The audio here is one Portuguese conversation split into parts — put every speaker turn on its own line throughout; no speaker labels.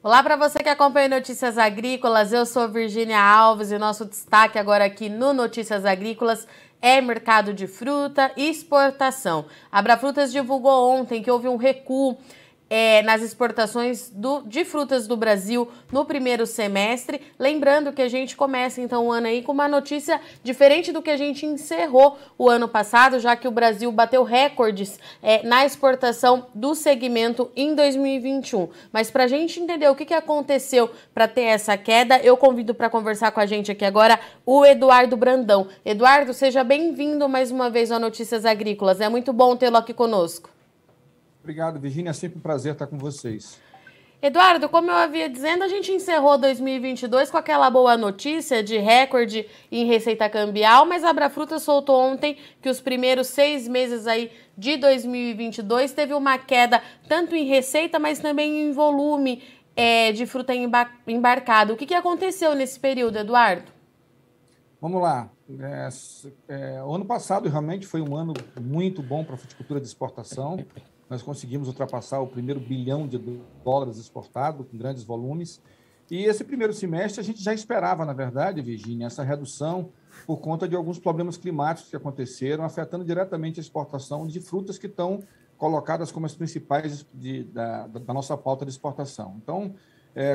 Olá para você que acompanha Notícias Agrícolas, eu sou Virgínia Alves e nosso destaque agora aqui no Notícias Agrícolas é mercado de fruta e exportação. A Abrafrutas divulgou ontem que houve um recuo nas exportações de frutas do Brasil no primeiro semestre. Lembrando que a gente começa então o ano aí com uma notícia diferente do que a gente encerrou o ano passado, já que o Brasil bateu recordes na exportação do segmento em 2021. Mas para a gente entender o que aconteceu para ter essa queda, eu convido para conversar com a gente aqui agora o Eduardo Brandão. Eduardo, seja bem-vindo mais uma vez ao Notícias Agrícolas. É muito bom tê-lo aqui conosco.
Obrigado, Virgínia. É sempre um prazer estar com vocês.
Eduardo, como eu havia dizendo, a gente encerrou 2022 com aquela boa notícia de recorde em receita cambial, mas a Abrafrutas soltou ontem que os primeiros 6 meses aí de 2022 teve uma queda tanto em receita, mas também em volume de fruta embarcada. O que aconteceu nesse período, Eduardo?
Vamos lá. O ano passado realmente foi um ano muito bom para a fruticultura de exportação. Nós conseguimos ultrapassar o primeiro bilhão de dólares exportado, com grandes volumes. E esse primeiro semestre a gente já esperava, na verdade, Virgínia, essa redução por conta de alguns problemas climáticos que aconteceram, afetando diretamente a exportação de frutas que estão colocadas como as principais da nossa pauta de exportação. Então,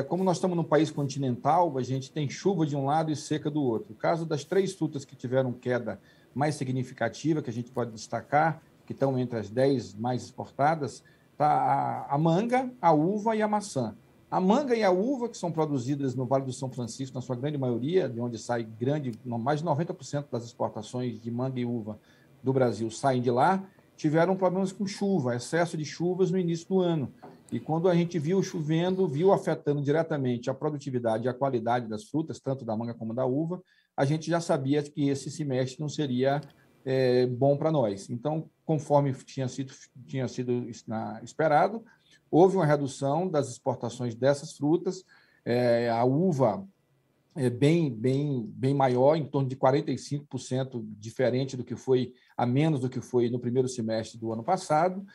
como nós estamos num país continental, a gente tem chuva de um lado e seca do outro. O caso das 3 frutas que tiveram queda mais significativa, que a gente pode destacar, que estão entre as 10 mais exportadas, está a manga, a uva e a maçã. A manga e a uva, que são produzidas no Vale do São Francisco, na sua grande maioria, de onde sai mais de 90% das exportações de manga e uva do Brasil saem de lá, tiveram problemas com chuva, excesso de chuvas no início do ano. E quando a gente viu chovendo, viu afetando diretamente a produtividade e a qualidade das frutas, tanto da manga como da uva, a gente já sabia que esse semestre não seria bom para nós. Então, conforme tinha sido esperado, houve uma redução das exportações dessas frutas. A uva é bem maior, em torno de 45% diferente do que foi, a menos do que foi no primeiro semestre do ano passado.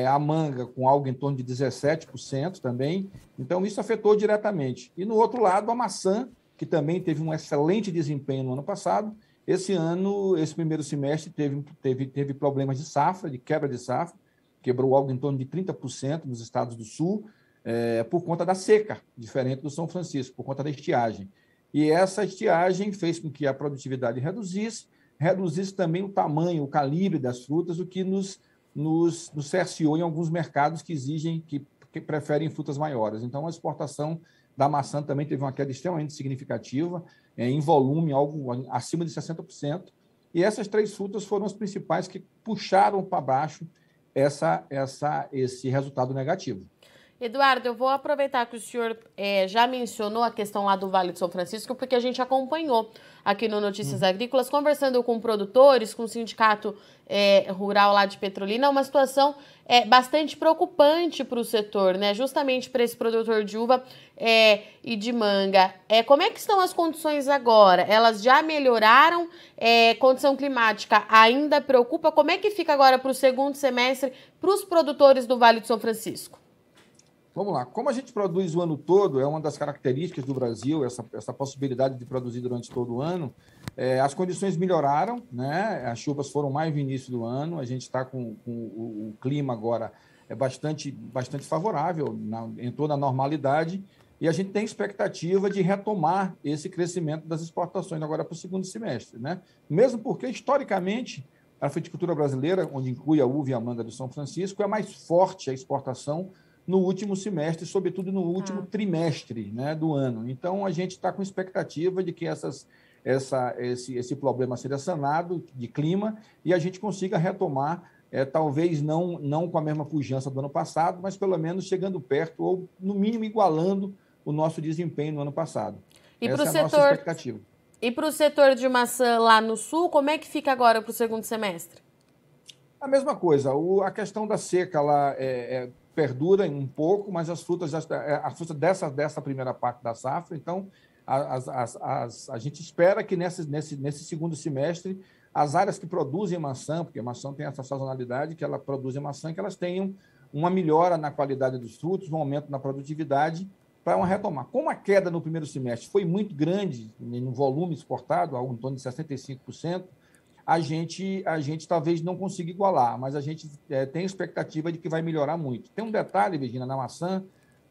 A manga com algo em torno de 17% também. Então, isso afetou diretamente. E, no outro lado, a maçã, que também teve um excelente desempenho no ano passado. Esse ano, esse primeiro semestre, teve problemas de safra, de quebra de safra, quebrou algo em torno de 30% nos estados do Sul, por conta da seca, diferente do São Francisco, por conta da estiagem. E essa estiagem fez com que a produtividade reduzisse também o tamanho, o calibre das frutas, o que nos cerceou em alguns mercados que exigem, que preferem frutas maiores. Então, a exportação da maçã também teve uma queda extremamente significativa, em volume, algo acima de 60%. E essas 3 frutas foram as principais que puxaram para baixo esse resultado negativo.
Eduardo, eu vou aproveitar que o senhor já mencionou a questão lá do Vale do São Francisco, porque a gente acompanhou aqui no Notícias Agrícolas, conversando com produtores, com o sindicato rural lá de Petrolina, uma situação bastante preocupante para o setor, né? Justamente para esse produtor de uva e de manga. Como é que estão as condições agora? Elas já melhoraram? Condição climática ainda preocupa? Como é que fica agora para o segundo semestre para os produtores do Vale do São Francisco?
Vamos lá. Como a gente produz o ano todo, é uma das características do Brasil, essa possibilidade de produzir durante todo o ano. As condições melhoraram, né? As chuvas foram mais no início do ano, a gente está com o clima agora bastante favorável, entrou na normalidade, e a gente tem expectativa de retomar esse crescimento das exportações agora para o segundo semestre, né? Mesmo porque, historicamente, a fruticultura brasileira, onde inclui a uva e a manga do São Francisco, é mais forte a exportação no último semestre, sobretudo no último trimestre, né, do ano. Então, a gente está com expectativa de que esse problema seja sanado de clima e a gente consiga retomar, talvez não com a mesma pujança do ano passado, mas pelo menos chegando perto ou, no mínimo, igualando o nosso desempenho no ano passado. Essa é a nossa expectativa.
E para o setor de maçã lá no Sul, como é que fica agora para o segundo semestre?
A mesma coisa. A questão da seca, ela perdura um pouco, mas as frutas dessa primeira parte da safra, então a gente espera que nesse segundo semestre as áreas que produzem maçã, porque a maçã tem essa sazonalidade, que ela produz maçã, que elas tenham uma melhora na qualidade dos frutos, um aumento na produtividade, para uma retomada. Como a queda no primeiro semestre foi muito grande, no volume exportado, algo em torno de 65%, a gente talvez não consiga igualar, mas a gente tem expectativa de que vai melhorar muito. Tem um detalhe, Virginia, na maçã,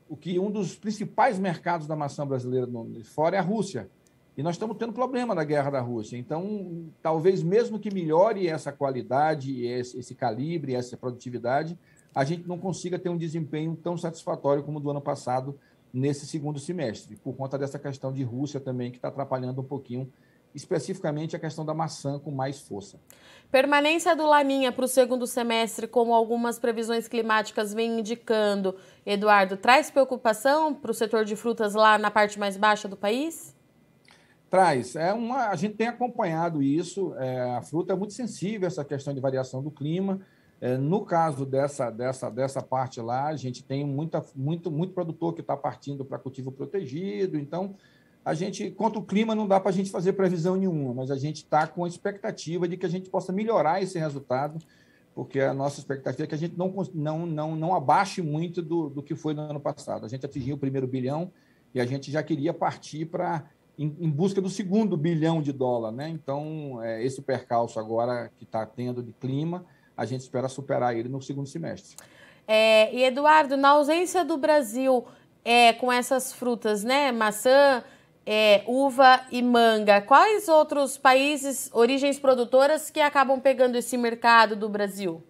o que um dos principais mercados da maçã brasileira fora é a Rússia. E nós estamos tendo problema da guerra da Rússia. Então, talvez mesmo que melhore essa qualidade, esse calibre, essa produtividade, a gente não consiga ter um desempenho tão satisfatório como o do ano passado nesse segundo semestre, por conta dessa questão de Rússia também, que está atrapalhando um pouquinho, especificamente a questão da maçã com mais força.
Permanência do Laninha para o segundo semestre, como algumas previsões climáticas vêm indicando, Eduardo, traz preocupação para o setor de frutas lá na parte mais baixa do país?
Traz. A gente tem acompanhado isso. A fruta é muito sensível a essa questão de variação do clima. No caso dessa parte lá, a gente tem muito produtor que está partindo para cultivo protegido. Então, a gente, contra o clima, não dá para a gente fazer previsão nenhuma, mas a gente está com a expectativa de que a gente possa melhorar esse resultado, porque a nossa expectativa é que a gente não abaixe muito do que foi no ano passado. A gente atingiu o primeiro bilhão e a gente já queria partir em busca do segundo bilhão de dólar, né? Então, esse percalço agora que está tendo de clima, a gente espera superar ele no segundo semestre.
E, Eduardo, na ausência do Brasil com essas frutas, né? Maçã, uva e manga, quais outros países, origens produtoras que acabam pegando esse mercado do Brasil?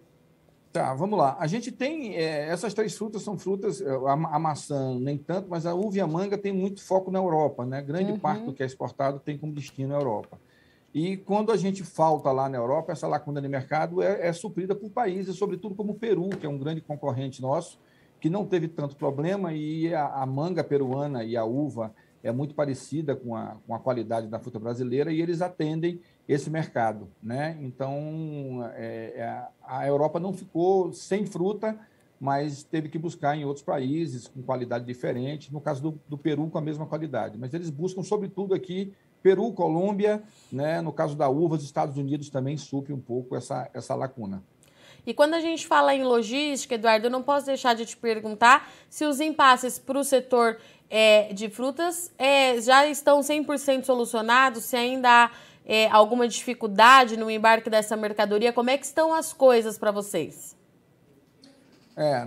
Tá, vamos lá. A gente tem essas três frutas, são frutas, a maçã nem tanto, mas a uva e a manga tem muito foco na Europa, né? Grande parte do que é exportado tem como destino a Europa. E quando a gente falta lá na Europa, essa lacuna de mercado é suprida por países, sobretudo como o Peru, que é um grande concorrente nosso, que não teve tanto problema, e a manga peruana e a uva é muito parecida com a qualidade da fruta brasileira, e eles atendem esse mercado, né? Então, a Europa não ficou sem fruta, mas teve que buscar em outros países com qualidade diferente, no caso do Peru com a mesma qualidade. Mas eles buscam, sobretudo aqui, Peru, Colômbia, né? No caso da uva, os Estados Unidos também supre um pouco essa lacuna.
E quando a gente fala em logística, Eduardo, eu não posso deixar de te perguntar se os impasses para o setor de frutas já estão 100% solucionados, se ainda há alguma dificuldade no embarque dessa mercadoria. Como é que estão as coisas para vocês?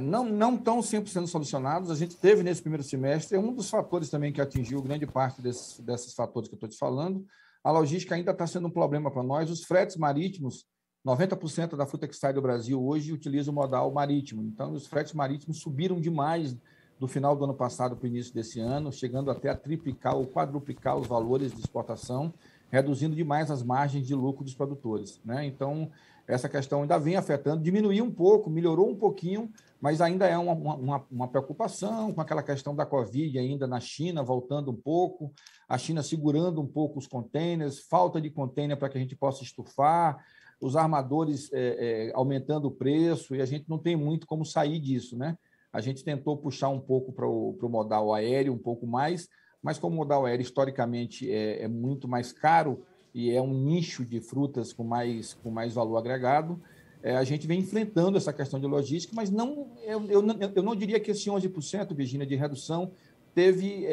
Não estão 100% solucionados. A gente teve nesse primeiro semestre, um dos fatores também que atingiu grande parte desses fatores que eu estou te falando. A logística ainda está sendo um problema para nós. Os fretes marítimos, 90% da fruta que sai do Brasil hoje utiliza o modal marítimo. Então, os fretes marítimos subiram demais do final do ano passado para o início desse ano, chegando até a triplicar ou quadruplicar os valores de exportação, reduzindo demais as margens de lucro dos produtores, né? Então, essa questão ainda vem afetando, diminuiu um pouco, melhorou um pouquinho, mas ainda é uma preocupação com aquela questão da Covid ainda na China, voltando um pouco, a China segurando um pouco os contêineres, falta de contêiner para que a gente possa estufar, os armadores aumentando o preço, e a gente não tem muito como sair disso, né? A gente tentou puxar um pouco para o modal aéreo, um pouco mais, mas como o modal aéreo historicamente é muito mais caro e é um nicho de frutas com mais valor agregado, a gente vem enfrentando essa questão de logística, mas eu não diria que esse 11%, Virginia, de redução teve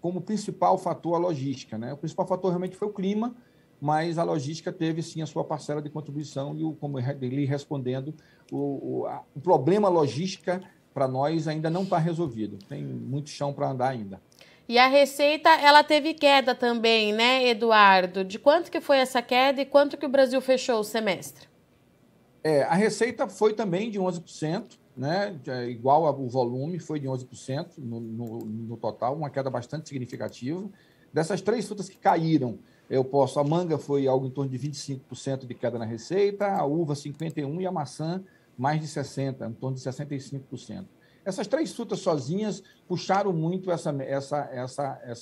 como principal fator a logística, né? O principal fator realmente foi o clima, mas a logística teve sim a sua parcela de contribuição e, como ele respondendo, o problema logística para nós ainda não está resolvido. Tem muito chão para andar ainda.
E a receita, ela teve queda também, né, Eduardo? De quanto que foi essa queda e quanto que o Brasil fechou o semestre?
A receita foi também de 11%, né? Igual ao volume, foi de 11% no total, uma queda bastante significativa. Dessas três frutas que caíram, a manga foi algo em torno de 25% de queda na receita, a uva 51% e a maçã mais de 60%, em torno de 65%. Essas três frutas sozinhas puxaram muito essa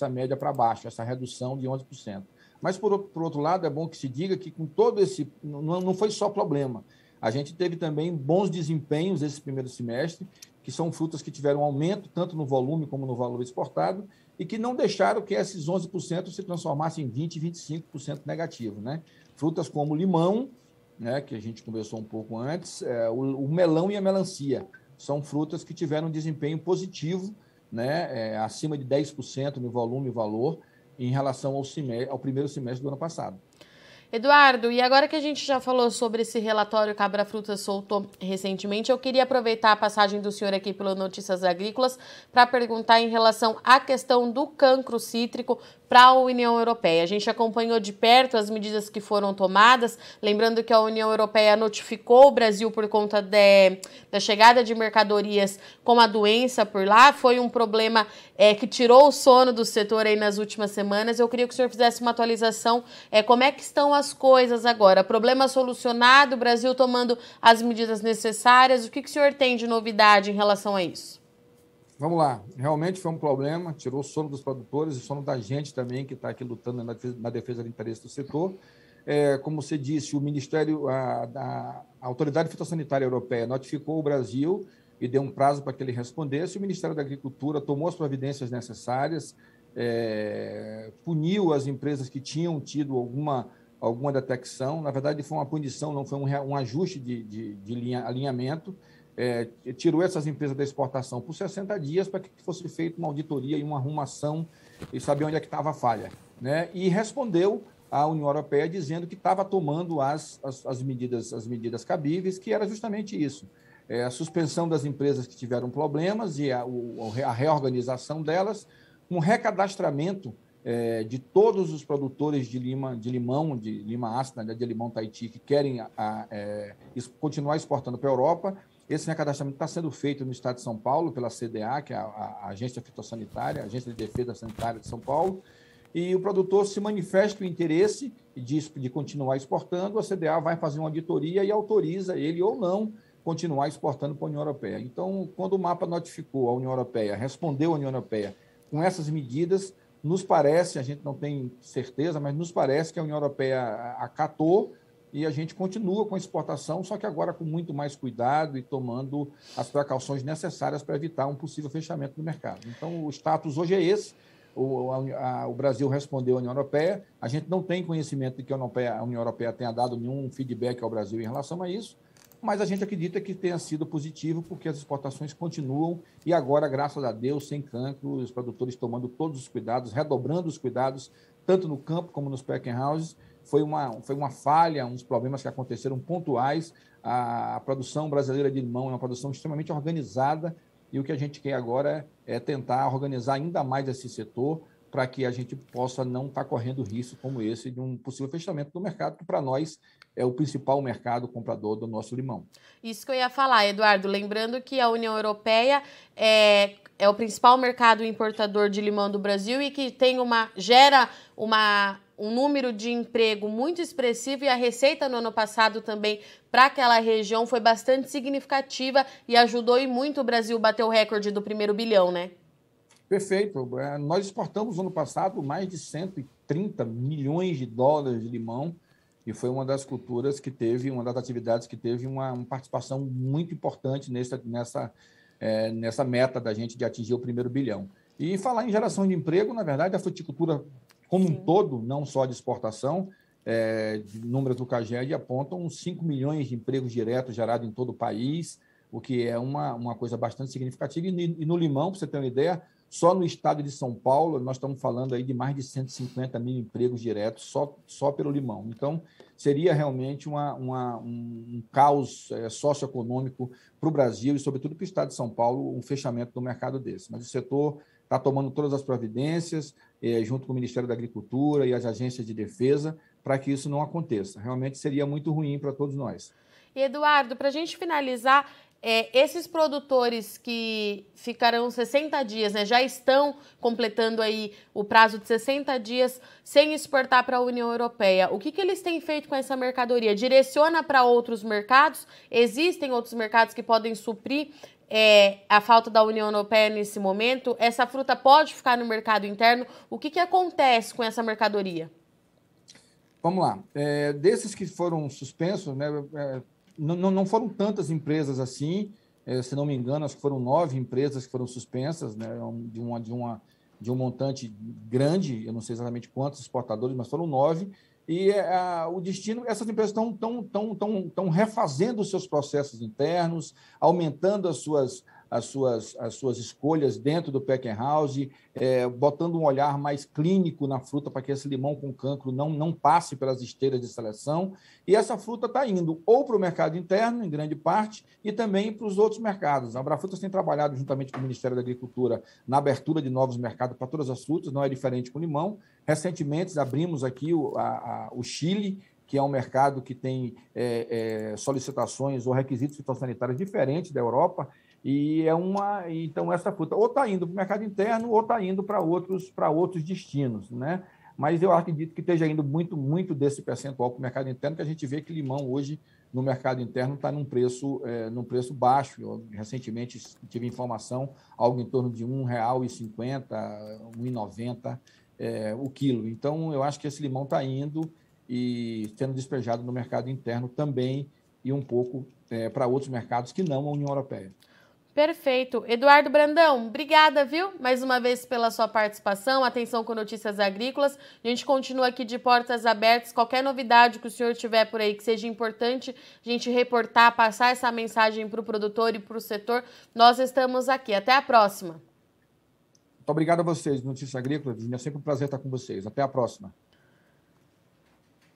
média para baixo, essa redução de 11%. Mas, por outro lado, é bom que se diga que com todo esse... Não foi só problema. A gente teve também bons desempenhos esse primeiro semestre, que são frutas que tiveram aumento tanto no volume como no valor exportado e que não deixaram que esses 11% se transformassem em 20%, 25% negativo, né? Frutas como o limão, né, que a gente conversou um pouco antes, o melão e a melancia. São frutas que tiveram um desempenho positivo né, acima de 10% no volume e valor em relação ao primeiro semestre do ano passado.
Eduardo, e agora que a gente já falou sobre esse relatório que a Abrafrutas soltou recentemente, eu queria aproveitar a passagem do senhor aqui pelo Notícias Agrícolas para perguntar em relação à questão do cancro cítrico para a União Europeia. A gente acompanhou de perto as medidas que foram tomadas, lembrando que a União Europeia notificou o Brasil por conta da chegada de mercadorias com a doença por lá. Foi um problema que tirou o sono do setor aí nas últimas semanas. Eu queria que o senhor fizesse uma atualização, como é que estão as coisas agora? Problema solucionado, o Brasil tomando as medidas necessárias. O que o senhor tem de novidade em relação a isso?
Vamos lá, realmente foi um problema, tirou o sono dos produtores e o sono da gente também, que está aqui lutando na defesa do interesse do setor. Como você disse, o Ministério, a Autoridade Fitossanitária Europeia notificou o Brasil e deu um prazo para que ele respondesse. O Ministério da Agricultura tomou as providências necessárias, puniu as empresas que tinham tido alguma detecção. Na verdade, foi uma punição, não foi um ajuste de alinhamento. Tirou essas empresas da exportação por 60 dias para que fosse feita uma auditoria e uma arrumação e saber onde é que estava a falha, né? E respondeu à União Europeia dizendo que estava tomando as medidas cabíveis, que era justamente isso. A suspensão das empresas que tiveram problemas e a reorganização delas, um recadastramento de todos os produtores de lima ácida, de limão Tahiti, que querem continuar exportando para a Europa. Esse recadastramento está sendo feito no estado de São Paulo, pela CDA, que é a Agência Fitossanitária, a Agência de Defesa Sanitária de São Paulo, e o produtor se manifesta o interesse de continuar exportando, a CDA vai fazer uma auditoria e autoriza ele ou não continuar exportando para a União Europeia. Então, quando o MAPA notificou a União Europeia, respondeu a União Europeia com essas medidas, nos parece, a gente não tem certeza, mas nos parece que a União Europeia acatou e a gente continua com a exportação, só que agora com muito mais cuidado e tomando as precauções necessárias para evitar um possível fechamento do mercado. Então, o status hoje é esse. O Brasil respondeu à União Europeia. A gente não tem conhecimento de que a União Europeia tenha dado nenhum feedback ao Brasil em relação a isso, mas a gente acredita que tenha sido positivo, porque as exportações continuam e agora, graças a Deus, sem cancro, os produtores tomando todos os cuidados, redobrando os cuidados, tanto no campo como nos packing houses. Foi uma falha, uns problemas que aconteceram pontuais. A produção brasileira de limão é uma produção extremamente organizada e o que a gente quer agora é tentar organizar ainda mais esse setor para que a gente possa não estar correndo risco como esse de um possível fechamento do mercado, que para nós é o principal mercado comprador do nosso limão.
Isso que eu ia falar, Eduardo. Lembrando que a União Europeia é o principal mercado importador de limão do Brasil e que gera um número de emprego muito expressivo, e a receita no ano passado também para aquela região foi bastante significativa e ajudou e muito o Brasil bater o recorde do primeiro bilhão, né?
Perfeito. Nós exportamos no ano passado mais de 130 milhões de dólares de limão e foi uma das culturas que teve, uma das atividades que teve uma participação muito importante nessa meta da gente de atingir o primeiro bilhão. E falar em geração de emprego, na verdade, a fruticultura como um todo, não só de exportação, números do CAGED apontam 5 milhões de empregos diretos gerados em todo o país, o que é uma coisa bastante significativa. E no limão, para você ter uma ideia, só no estado de São Paulo, nós estamos falando aí de mais de 150 mil empregos diretos só pelo limão. Então, seria realmente um caos socioeconômico para o Brasil e, sobretudo, para o estado de São Paulo, um fechamento do mercado desse. Mas o setor está tomando todas as providências, junto com o Ministério da Agricultura e as agências de defesa, para que isso não aconteça. Realmente seria muito ruim para todos nós.
E, Eduardo, para a gente finalizar, esses produtores que ficarão 60 dias, né, já estão completando aí o prazo de 60 dias sem exportar para a União Europeia. O que eles têm feito com essa mercadoria? Direciona para outros mercados? Existem outros mercados que podem suprir a falta da União Europeia nesse momento? Essa fruta pode ficar no mercado interno? O que acontece com essa mercadoria?
Vamos lá. Desses que foram suspensos, né, não foram tantas empresas assim, se não me engano, acho que foram 9 empresas que foram suspensas, né, de um montante grande, eu não sei exatamente quantos exportadores, mas foram 9, e o destino, essas empresas estão refazendo os seus processos internos, aumentando as as suas escolhas dentro do pack and house, botando um olhar mais clínico na fruta para que esse limão com cancro não passe pelas esteiras de seleção. E essa fruta está indo ou para o mercado interno, em grande parte, e também para os outros mercados. A Abrafrutas tem trabalhado juntamente com o Ministério da Agricultura na abertura de novos mercados para todas as frutas, não é diferente com o limão. Recentemente, abrimos aqui o Chile, que é um mercado que tem solicitações ou requisitos fitossanitários diferentes da Europa, e então essa fruta ou está indo para o mercado interno ou está indo para outros destinos, né? Mas eu acredito que esteja indo muito desse percentual para o mercado interno, que a gente vê que limão hoje no mercado interno está num preço baixo. Eu, recentemente tive informação, algo em torno de R$ 1,50, R$ 1,90 o quilo. Então, eu acho que esse limão está indo e sendo despejado no mercado interno também e um pouco para outros mercados que não a União Europeia.
Perfeito. Eduardo Brandão, obrigada, viu? Mais uma vez pela sua participação, atenção com Notícias Agrícolas. A gente continua aqui de portas abertas. Qualquer novidade que o senhor tiver por aí que seja importante a gente reportar, passar essa mensagem para o produtor e para o setor, nós estamos aqui. Até a próxima.
Muito obrigado a vocês, Notícias Agrícolas. É sempre um prazer estar com vocês. Até a próxima.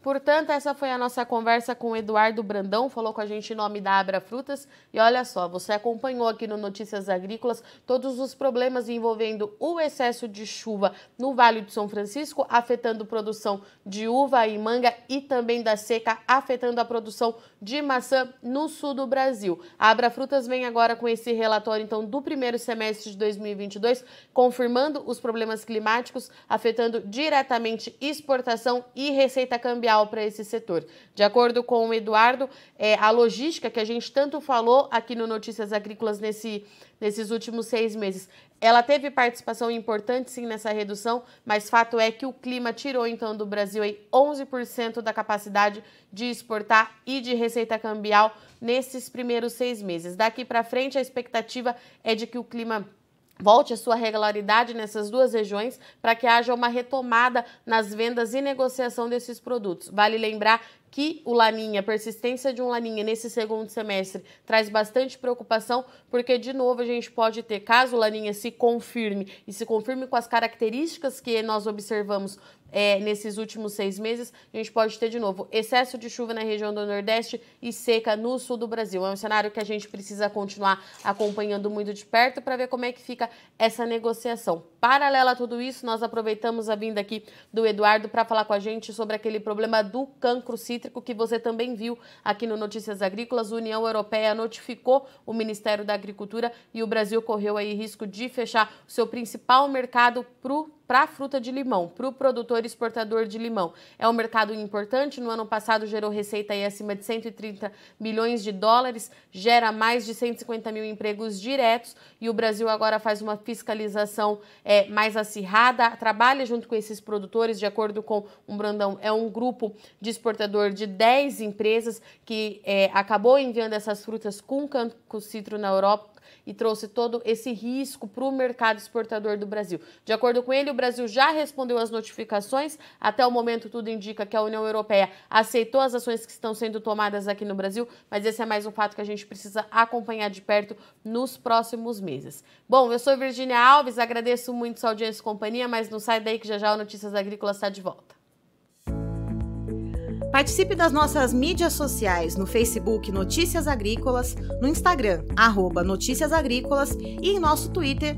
Portanto, essa foi a nossa conversa com o Eduardo Brandão, falou com a gente em nome da Abrafrutas. E olha só, você acompanhou aqui no Notícias Agrícolas todos os problemas envolvendo o excesso de chuva no Vale do São Francisco, afetando a produção de uva e manga e também da seca, afetando a produção de maçã no sul do Brasil. A Abrafrutas vem agora com esse relatório, então, do primeiro semestre de 2022, confirmando os problemas climáticos, afetando diretamente exportação e receita cambial para esse setor. De acordo com o Eduardo, a logística que a gente tanto falou aqui no Notícias Agrícolas nesses últimos 6 meses, ela teve participação importante sim nessa redução, mas fato é que o clima tirou então do Brasil aí 11% da capacidade de exportar e de receita cambial nesses primeiros 6 meses. Daqui para frente a expectativa é de que o clima volte a sua regularidade nessas duas regiões para que haja uma retomada nas vendas e negociação desses produtos. Vale lembrar que o Laninha, a persistência de um Laninha nesse segundo semestre traz bastante preocupação, porque de novo a gente pode ter, caso o Laninha se confirme e se confirme com as características que nós observamos nesses últimos 6 meses, a gente pode ter de novo excesso de chuva na região do Nordeste e seca no sul do Brasil. É um cenário que a gente precisa continuar acompanhando muito de perto para ver como é que fica essa negociação. Paralela a tudo isso, nós aproveitamos a vinda aqui do Eduardo para falar com a gente sobre aquele problema do cancro cítrico que você também viu aqui no Notícias Agrícolas. A União Europeia notificou o Ministério da Agricultura e o Brasil correu aí risco de fechar o seu principal mercado para a fruta de limão, para o produtor exportador de limão. É um mercado importante, no ano passado gerou receita aí acima de 130 milhões de dólares, gera mais de 150 mil empregos diretos e o Brasil agora faz uma fiscalização mais acirrada, trabalha junto com esses produtores, de acordo com o Brandão, é um grupo de exportador de 10 empresas que acabou enviando essas frutas com cancro cítrico na Europa e trouxe todo esse risco para o mercado exportador do Brasil. De acordo com ele, o Brasil já respondeu às notificações. Até o momento, tudo indica que a União Europeia aceitou as ações que estão sendo tomadas aqui no Brasil, mas esse é mais um fato que a gente precisa acompanhar de perto nos próximos meses. Bom, eu sou Virgínia Alves, agradeço muito sua audiência e companhia, mas não sai daí que já o Notícias Agrícolas está de volta.
Participe das nossas mídias sociais no Facebook Notícias Agrícolas, no Instagram, @Notícias Agrícolas e em nosso Twitter,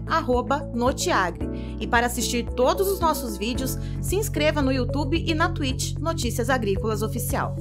@Notiagre. E para assistir todos os nossos vídeos, se inscreva no YouTube e na Twitch Notícias Agrícolas Oficial.